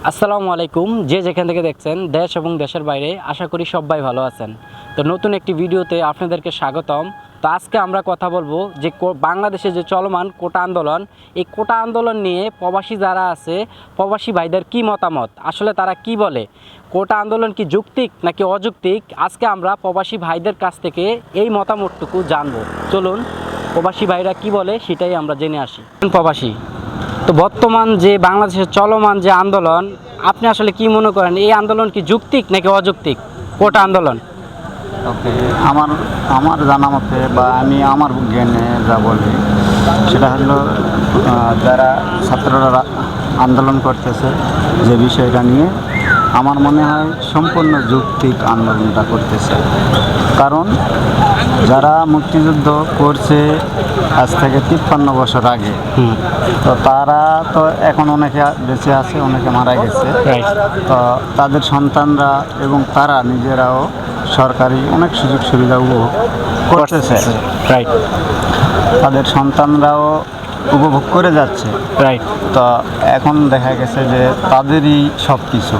আসসালামু আলাইকুম। যে যেখান থেকে দেখছেন দেশ এবং দেশের বাইরে, আশা করি সবাই ভালো আছেন। তো নতুন একটি ভিডিওতে আপনাদেরকে স্বাগতম। তো আজকে আমরা কথা বলবো যে বাংলাদেশে যে চলমান কোটা আন্দোলন, এই কোটা আন্দোলন নিয়ে প্রবাসী যারা আছে, প্রবাসী ভাইদের কি মতামত, আসলে তারা কি বলে, কোটা আন্দোলন কি যৌক্তিক নাকি অযৌক্তিক, আজকে আমরা প্রবাসী ভাইদের কাছ থেকে এই মতামতটুকু জানবো। চলুন প্রবাসী ভাইরা কি বলে সেটাই আমরা জেনে আসি। প্রবাসী, তো বর্তমান যে বাংলাদেশের চলমান যে আন্দোলন, আপনি আসলে কি মনে করেন, এই আন্দোলন কি যৌক্তিক নাকি অযৌক্তিক, কোটা আন্দোলন? ওকে, আমার আমার জানা মতে বা আমি আমার জ্ঞানে যা বলি সেটা হলো যারা ছাত্ররা আন্দোলন করতেছে যে বিষয়টা নিয়ে, আমার মনে হয় সম্পূর্ণ যৌক্তিক আন্দোলনটা করতেছে। কারণ যারা মুক্তিযুদ্ধ করছে আজ থেকে 53 বছর আগে, তো তারা তো এখন অনেকে বেঁচে আছে, অনেকে মারা গেছে। তো তাদের সন্তানরা এবং তারা নিজেরাও সরকারি অনেক সুযোগ সুবিধা উপভোগ করতেছে। রাইট। তাদের সন্তানরাও উপভোগ করে যাচ্ছে। রাইট। তো এখন দেখা গেছে যে তাদেরই সব কিছু,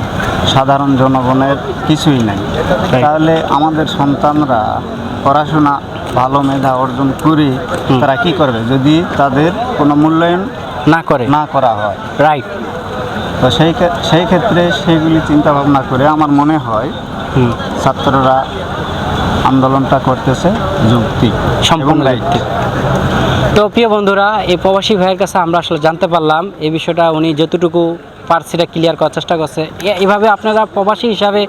সাধারণ জনগণের কিছুই নাই। তাহলে আমাদের সন্তানরা পড়াশোনা ভালো মেধা অর্জন করে তারা কি করবে যদি তাদের কোনো মূল্যায়ন না করা হয়? রাইট। তো সেই ক্ষেত্রে সেইগুলি চিন্তা ভাবনা করে আমার মনে হয় ছাত্ররা আন্দোলনটা করতেছে যৌক্তিক, সম্পূর্ণ যৌক্তিক। তো প্রিয় বন্ধুরা, এই প্রবাসী ভাইয়ের কাছে আমরা আসলে জানতে পারলাম এই বিষয়টা, উনি যতটুকু পারছে এটা ক্লিয়ার করার চেষ্টা করছে। এভাবে আপনারা প্রবাসী হিসাবে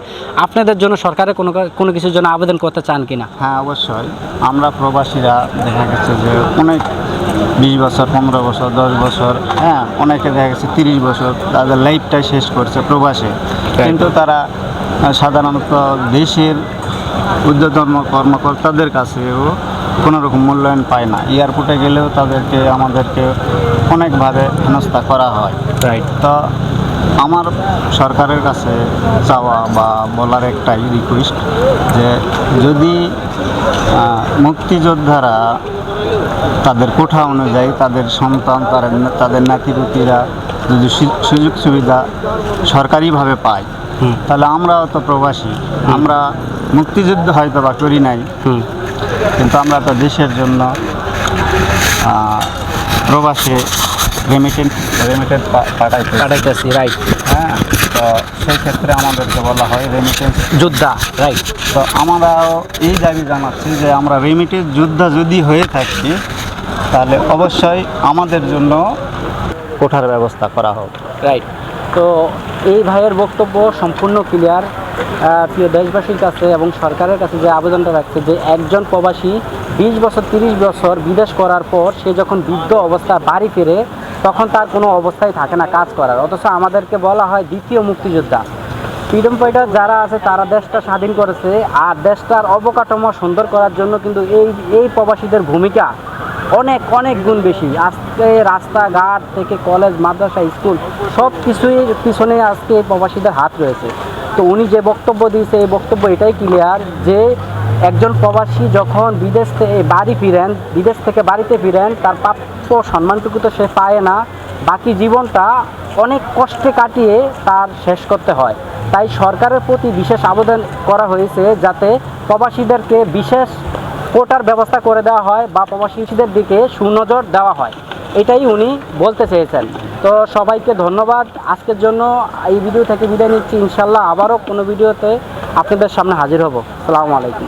আপনাদের জন্য সরকারের কোনো কিছুর জন্য আবেদন করতে চান কিনা? হ্যাঁ, অবশ্যই। আমরা প্রবাসীরা দেখা গেছে যে অনেক 20 বছর, 15 বছর, 10 বছর, হ্যাঁ অনেকে দেখা গেছে 30 বছর তাদের লাইফটাই শেষ করছে প্রবাসে, কিন্তু তারা সাধারণত দেশের ঊর্ধ্বতন কর্মকর্তাদের কাছেও কোনো রকম মূল্যায়ন পায় না। এয়ারপোর্টে গেলেও আমাদেরকে অনেকভাবে হেনস্থা করা হয়। রাইট। তো আমার সরকারের কাছে চাওয়া বা বলার একটাই রিকোয়েস্ট যে যদি মুক্তিযোদ্ধারা তাদের কোঠা অনুযায়ী তাদের সন্তান, তাদের নাতিপুতিরা যদি সুযোগ সুবিধা সরকারিভাবে পায়, তাহলে আমরাও তো প্রবাসী, আমরা মুক্তিযুদ্ধ হয়তো বা করি নাই, কিন্তু আমরা তো দেশের জন্য প্রবাসে রেমিটেন্স পাঠাইতেছি। রাইট। হ্যাঁ, তো সেই ক্ষেত্রে আমাদেরকে বলা হয় রেমিটেন্স যোদ্ধা। রাইট। তো আমরাও এই দাবি জানাচ্ছি যে আমরা রেমিটেন্স যোদ্ধা যদি হয়ে থাকি তাহলে অবশ্যই আমাদের জন্য কোঠার ব্যবস্থা করা হোক। রাইট। তো এই ভাইয়ের বক্তব্য সম্পূর্ণ ক্লিয়ার। প্রিয় দেশবাসীর কাছে এবং সরকারের কাছে যে আবেদনটা রাখছে যে একজন প্রবাসী 20 বছর 30 বছর বিদেশ করার পর সে যখন বৃদ্ধ অবস্থায় বাড়ি ফিরে, তখন তার কোনো অবস্থায় থাকে না কাজ করার, অথচ আমাদেরকে বলা হয় দ্বিতীয় মুক্তিযোদ্ধা। ফ্রিডম ফাইটার যারা আছে তারা দেশটা স্বাধীন করেছে, আর দেশটার অবকাঠামো সুন্দর করার জন্য কিন্তু এই প্রবাসীদের ভূমিকা অনেক অনেক গুণ বেশি। আজকে রাস্তাঘাট থেকে কলেজ, মাদ্রাসা, স্কুল সব কিছুই পিছনে আজকে এই প্রবাসীদের হাত রয়েছে। তো উনি যে বক্তব্য দিয়েছে, এই বক্তব্য এটাই ক্লিয়ার যে একজন প্রবাসী যখন বিদেশ থেকে বাড়িতে ফিরেন, তার প্রাপ্য সম্মানটুকু তো সে পায় না, বাকি জীবনটা অনেক কষ্টে কাটিয়ে তার শেষ করতে হয়। তাই সরকারের প্রতি বিশেষ আবেদন করা হয়েছে যাতে প্রবাসীদেরকে বিশেষ কোটার ব্যবস্থা করে দেওয়া হয় বা প্রবাসীদের দিকে সুনজর দেওয়া হয়, এটাই উনি বলতে চেয়েছেন। তো সবাইকে ধন্যবাদ। আজকের জন্য এই ভিডিও থেকে বিদায় নিচ্ছি। ইনশাল্লাহ আবারও কোনো ভিডিওতে আপনাদের সামনে হাজির হব। আসসালামু আলাইকুম।